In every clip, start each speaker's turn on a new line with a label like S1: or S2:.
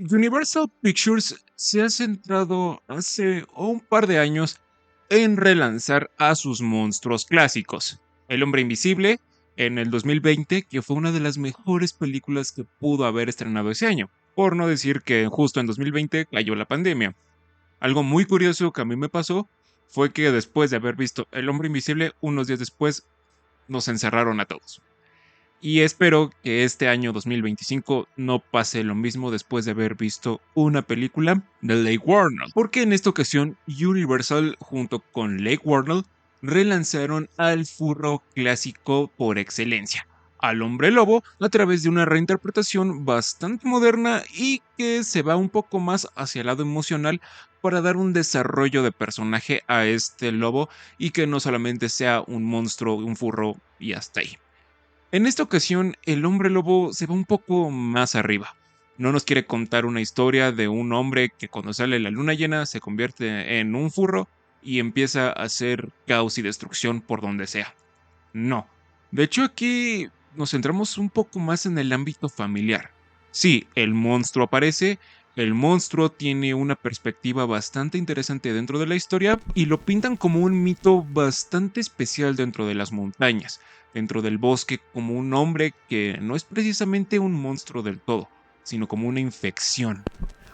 S1: Universal Pictures se ha centrado hace un par de años en relanzar a sus monstruos clásicos. El Hombre Invisible en el 2020, que fue una de las mejores películas que pudo haber estrenado ese año, por no decir que justo en 2020 cayó la pandemia. Algo muy curioso que a mí me pasó fue que después de haber visto El Hombre Invisible, unos días después nos encerraron a todos. Y espero que este año 2025 no pase lo mismo después de haber visto una película de Lake Warner. Porque en esta ocasión Universal junto con Lake Warner relanzaron al furro clásico por excelencia, al hombre lobo, a través de una reinterpretación bastante moderna y que se va un poco más hacia el lado emocional para dar un desarrollo de personaje a este lobo y que no solamente sea un monstruo, un furro y hasta ahí. En esta ocasión, el hombre lobo se va un poco más arriba. No nos quiere contar una historia de un hombre que cuando sale la luna llena se convierte en un furro y empieza a hacer caos y destrucción por donde sea. No. De hecho, aquí nos centramos un poco más en el ámbito familiar. Sí, el monstruo aparece, el monstruo tiene una perspectiva bastante interesante dentro de la historia y lo pintan como un mito bastante especial dentro de las montañas, dentro del bosque, como un hombre que no es precisamente un monstruo del todo, sino como una infección,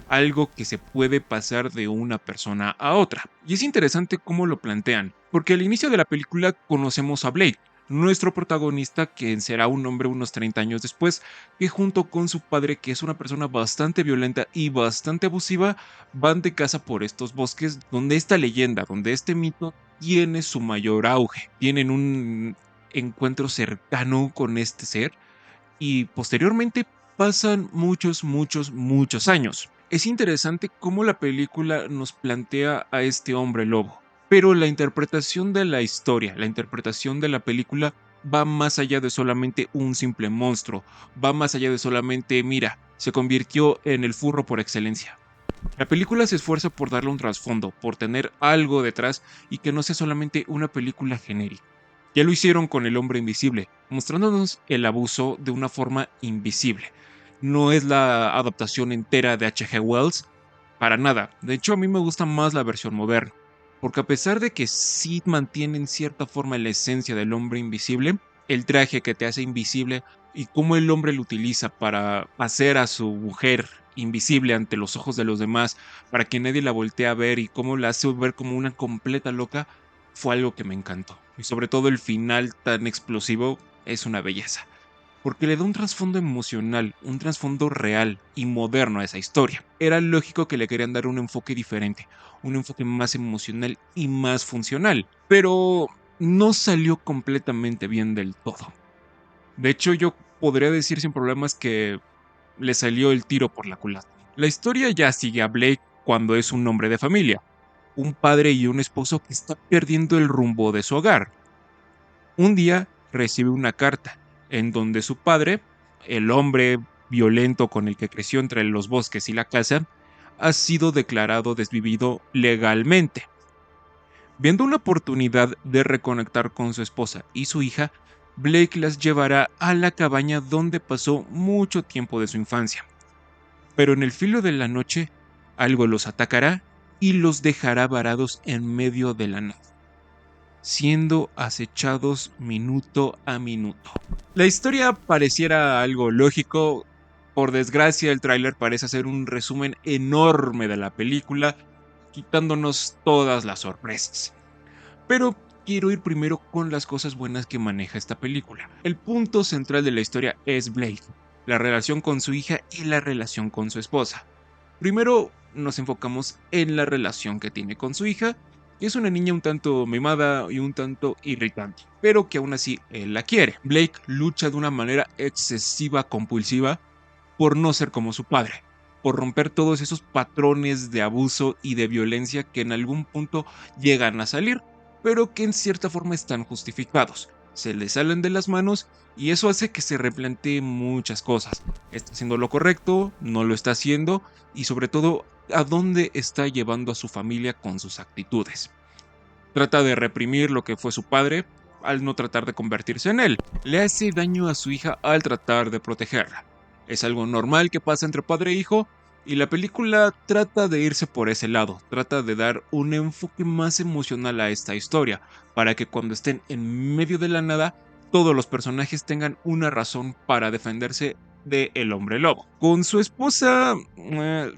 S1: algo que se puede pasar de una persona a otra. Y es interesante cómo lo plantean, porque al inicio de la película conocemos a Blake, nuestro protagonista, que será un hombre unos 30 años después, que junto con su padre, que es una persona bastante violenta y bastante abusiva, van de caza por estos bosques donde esta leyenda, donde este mito tiene su mayor auge. Tienen un encuentro cercano con este ser y posteriormente pasan muchos años. Es interesante cómo la película nos plantea a este hombre lobo, pero la interpretación de la historia, la interpretación de la película va más allá de solamente un simple monstruo, va más allá de solamente, mira, se convirtió en el furro por excelencia. La película se esfuerza por darle un trasfondo, por tener algo detrás y que no sea solamente una película genérica. Ya lo hicieron con El Hombre Invisible, mostrándonos el abuso de una forma invisible. No es la adaptación entera de H.G. Wells, para nada. De hecho, a mí me gusta más la versión moderna, porque a pesar de que sí mantiene en cierta forma la esencia del hombre invisible, el traje que te hace invisible y cómo el hombre lo utiliza para hacer a su mujer invisible ante los ojos de los demás, para que nadie la voltee a ver y cómo la hace ver como una completa loca, fue algo que me encantó. Y sobre todo el final tan explosivo es una belleza, porque le da un trasfondo emocional, un trasfondo real y moderno a esa historia. Era lógico que le querían dar un enfoque diferente, un enfoque más emocional y más funcional, pero no salió completamente bien del todo. De hecho, yo podría decir sin problemas que le salió el tiro por la culata. La historia ya sigue a Blake cuando es un hombre de familia, un padre y un esposo que está perdiendo el rumbo de su hogar. Un día recibe una carta en donde su padre, el hombre violento con el que creció entre los bosques y la casa, ha sido declarado desvivido legalmente. Viendo una oportunidad de reconectar con su esposa y su hija, Blake las llevará a la cabaña donde pasó mucho tiempo de su infancia. Pero en el filo de la noche, algo los atacará y los dejará varados en medio de la nada, siendo acechados minuto a minuto. La historia pareciera algo lógico. Por desgracia, el tráiler parece ser un resumen enorme de la película, quitándonos todas las sorpresas. Pero quiero ir primero con las cosas buenas que maneja esta película. El punto central de la historia es Blake, la relación con su hija y la relación con su esposa. Primero nos enfocamos en la relación que tiene con su hija, que es una niña un tanto mimada y un tanto irritante, pero que aún así él la quiere. Blake lucha de una manera excesiva compulsiva por no ser como su padre, por romper todos esos patrones de abuso y de violencia que en algún punto llegan a salir, pero que en cierta forma están justificados. Se le salen de las manos y eso hace que se replantee muchas cosas. ¿Está haciendo lo correcto? ¿No lo está haciendo? Y sobre todo, ¿a dónde está llevando a su familia con sus actitudes? Trata de reprimir lo que fue su padre al no tratar de convertirse en él. Le hace daño a su hija al tratar de protegerla. Es algo normal que pasa entre padre e hijo, Y la película trata de irse por ese lado, trata de dar un enfoque más emocional a esta historia, para que cuando estén en medio de la nada, todos los personajes tengan una razón para defenderse de el hombre lobo. Con su esposa,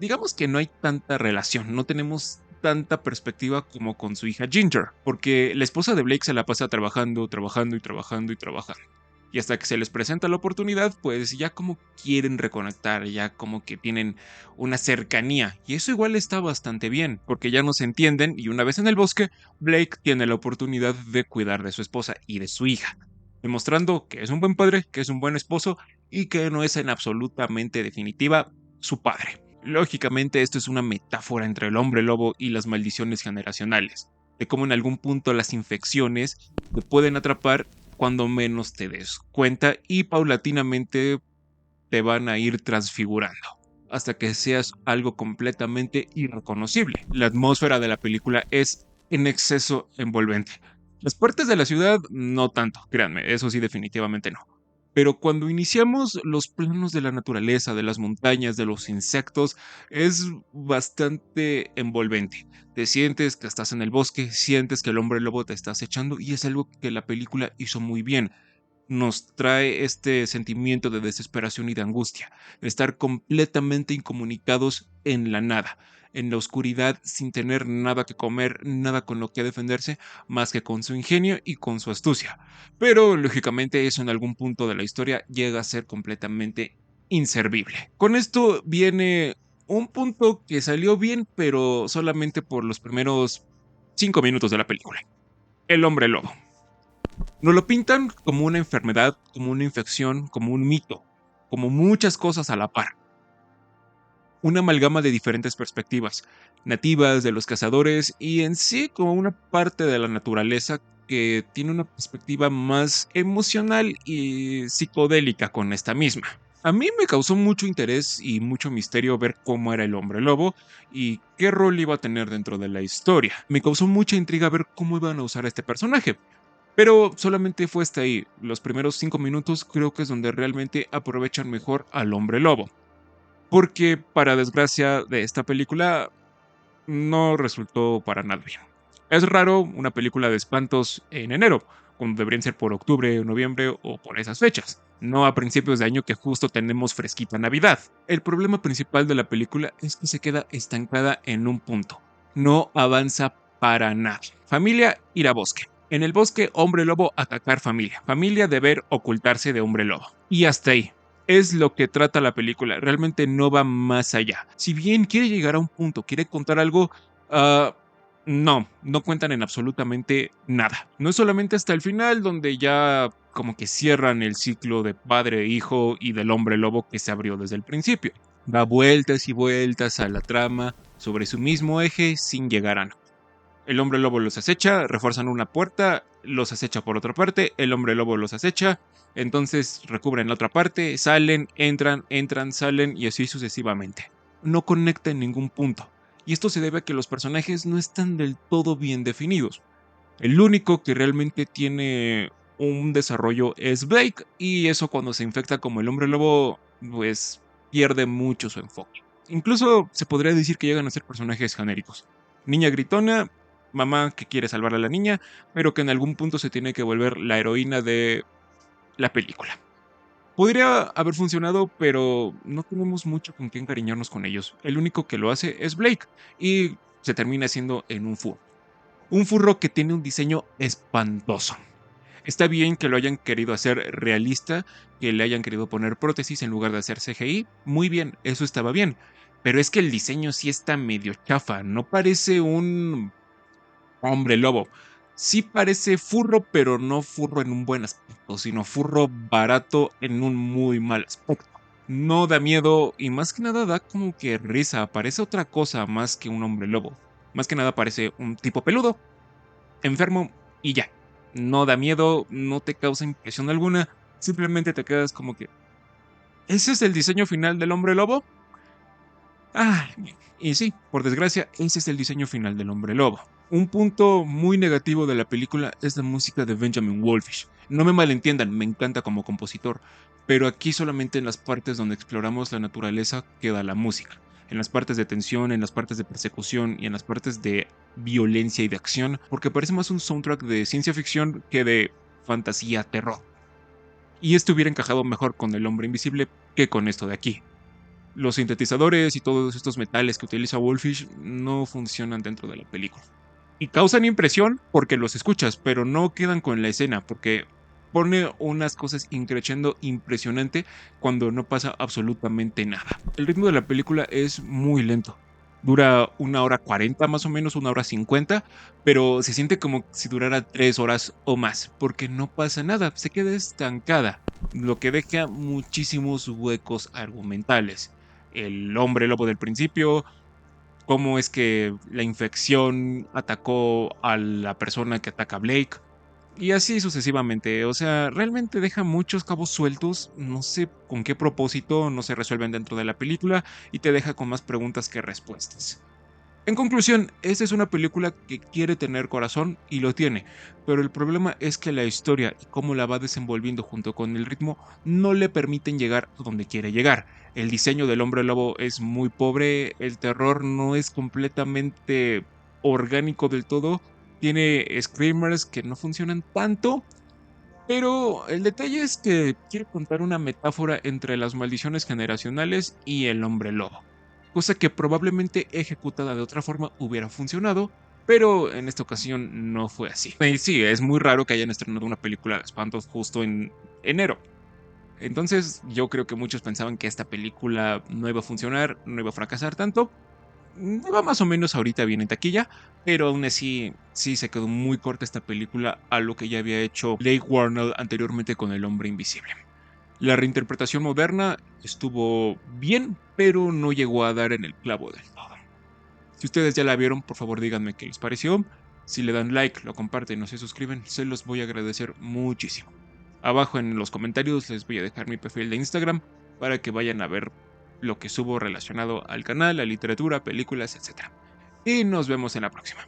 S1: digamos que no hay tanta relación, no tenemos tanta perspectiva como con su hija Ginger, porque la esposa de Blake se la pasa trabajando, trabajando y trabajando y trabajando. Y hasta que se les presenta la oportunidad, pues ya como quieren reconectar, ya como que tienen una cercanía. Y eso igual está bastante bien, porque ya no se entienden y una vez en el bosque, Blake tiene la oportunidad de cuidar de su esposa y de su hija, demostrando que es un buen padre, que es un buen esposo y que no es en absolutamente definitiva su padre. Lógicamente esto es una metáfora entre el hombre lobo y las maldiciones generacionales, de cómo en algún punto las infecciones te pueden atrapar cuando menos te des cuenta y paulatinamente te van a ir transfigurando hasta que seas algo completamente irreconocible. La atmósfera de la película es en exceso envolvente. Las partes de la ciudad no tanto, créanme, eso sí definitivamente no. Pero cuando iniciamos los planos de la naturaleza, de las montañas, de los insectos, es bastante envolvente. Te sientes que estás en el bosque, sientes que el hombre lobo te está acechando y es algo que la película hizo muy bien. Nos trae este sentimiento de desesperación y de angustia, de estar completamente incomunicados en la nada, en la oscuridad, sin tener nada que comer, nada con lo que defenderse, más que con su ingenio y con su astucia. Pero lógicamente eso en algún punto de la historia llega a ser completamente inservible. Con esto viene un punto que salió bien, pero solamente por los primeros 5 minutos de la película. El hombre lobo. Nos lo pintan como una enfermedad, como una infección, como un mito, como muchas cosas a la par. Una amalgama de diferentes perspectivas, nativas, de los cazadores y en sí como una parte de la naturaleza que tiene una perspectiva más emocional y psicodélica con esta misma. A mí me causó mucho interés y mucho misterio ver cómo era el hombre lobo y qué rol iba a tener dentro de la historia. Me causó mucha intriga ver cómo iban a usar a este personaje. Pero solamente fue hasta ahí. Los primeros 5 minutos creo que es donde realmente aprovechan mejor al hombre lobo. Porque, para desgracia de esta película, no resultó para nada bien. Es raro una película de espantos en enero, cuando deberían ser por octubre o noviembre o por esas fechas, no a principios de año que justo tenemos fresquita Navidad. El problema principal de la película es que se queda estancada en un punto. No avanza para nada. Familia ir a bosque. En el bosque, hombre lobo atacar familia. Familia deber ocultarse de hombre lobo. Y hasta ahí. Es lo que trata la película, realmente no va más allá. Si bien quiere llegar a un punto, quiere contar algo, ah, no cuentan en absolutamente nada. No es solamente hasta el final donde ya como que cierran el ciclo de padre e hijo y del hombre lobo que se abrió desde el principio. Da vueltas y vueltas a la trama sobre su mismo eje sin llegar a nada. El hombre lobo los acecha, refuerzan una puerta, los acecha por otra parte, el hombre lobo los acecha, entonces recubren la otra parte, salen, entran, salen y así sucesivamente. No conecta en ningún punto. Y esto se debe a que los personajes no están del todo bien definidos. El único que realmente tiene un desarrollo es Blake, y eso cuando se infecta como el hombre lobo, pues pierde mucho su enfoque. Incluso se podría decir que llegan a ser personajes genéricos. Niña gritona, mamá que quiere salvar a la niña, pero que en algún punto se tiene que volver la heroína de la película. Podría haber funcionado, pero no tenemos mucho con qué encariñarnos con ellos. El único que lo hace es Blake, y se termina siendo en un furro. Un furro que tiene un diseño espantoso. Está bien que lo hayan querido hacer realista, que le hayan querido poner prótesis en lugar de hacer CGI. Muy bien, eso estaba bien. Pero es que el diseño sí está medio chafa. No parece un hombre lobo. Sí parece furro, pero no furro en un buen aspecto, sino furro barato en un muy mal aspecto. No da miedo y más que nada da como que risa. Parece otra cosa más que un hombre lobo. Más que nada parece un tipo peludo, enfermo y ya. No da miedo, no te causa impresión alguna. Simplemente te quedas como que... ¿Ese es el diseño final del hombre lobo? Ah, y sí, por desgracia, ese es el diseño final del hombre lobo. Un punto muy negativo de la película es la música de Benjamin Wolfish. No me malentiendan, me encanta como compositor, pero aquí solamente en las partes donde exploramos la naturaleza queda la música. en las partes de tensión, en las partes de persecución y en las partes de violencia y de acción, porque parece más un soundtrack de ciencia ficción que de fantasía terror. Y esto hubiera encajado mejor con El Hombre Invisible que con esto de aquí. Los sintetizadores y todos estos metales que utiliza Wolfish no funcionan dentro de la película. Y causan impresión porque los escuchas, pero no quedan con la escena, porque pone unas cosas increciendo impresionante cuando no pasa absolutamente nada. El ritmo de la película es muy lento. Dura 1 hora 40 más o menos, 1 hora 50, pero se siente como si durara 3 horas o más, porque no pasa nada, se queda estancada, lo que deja muchísimos huecos argumentales. El hombre lobo del principio, cómo es que la infección atacó a la persona que ataca a Blake. Y así sucesivamente. O sea, realmente deja muchos cabos sueltos. No sé con qué propósito no se resuelven dentro de la película y te deja con más preguntas que respuestas. En conclusión, esta es una película que quiere tener corazón y lo tiene, pero el problema es que la historia y cómo la va desenvolviendo junto con el ritmo no le permiten llegar a donde quiere llegar. El diseño del hombre lobo es muy pobre, el terror no es completamente orgánico del todo, tiene screamers que no funcionan tanto, pero el detalle es que quiere contar una metáfora entre las maldiciones generacionales y el hombre lobo, cosa que probablemente ejecutada de otra forma hubiera funcionado, pero en esta ocasión no fue así. Y sí, es muy raro que hayan estrenado una película de espantos justo en enero. Entonces yo creo que muchos pensaban que esta película no iba a funcionar, no iba a fracasar tanto. Va más o menos ahorita bien en taquilla, pero aún así sí se quedó muy corta esta película a lo que ya había hecho Blake Warnell anteriormente con El Hombre Invisible. La reinterpretación moderna estuvo bien, pero no llegó a dar en el clavo del todo. Si ustedes ya la vieron, por favor díganme qué les pareció. Si le dan like, lo comparten o se suscriben, se los voy a agradecer muchísimo. Abajo en los comentarios les voy a dejar mi perfil de Instagram para que vayan a ver lo que subo relacionado al canal, a literatura, películas, etc. Y nos vemos en la próxima.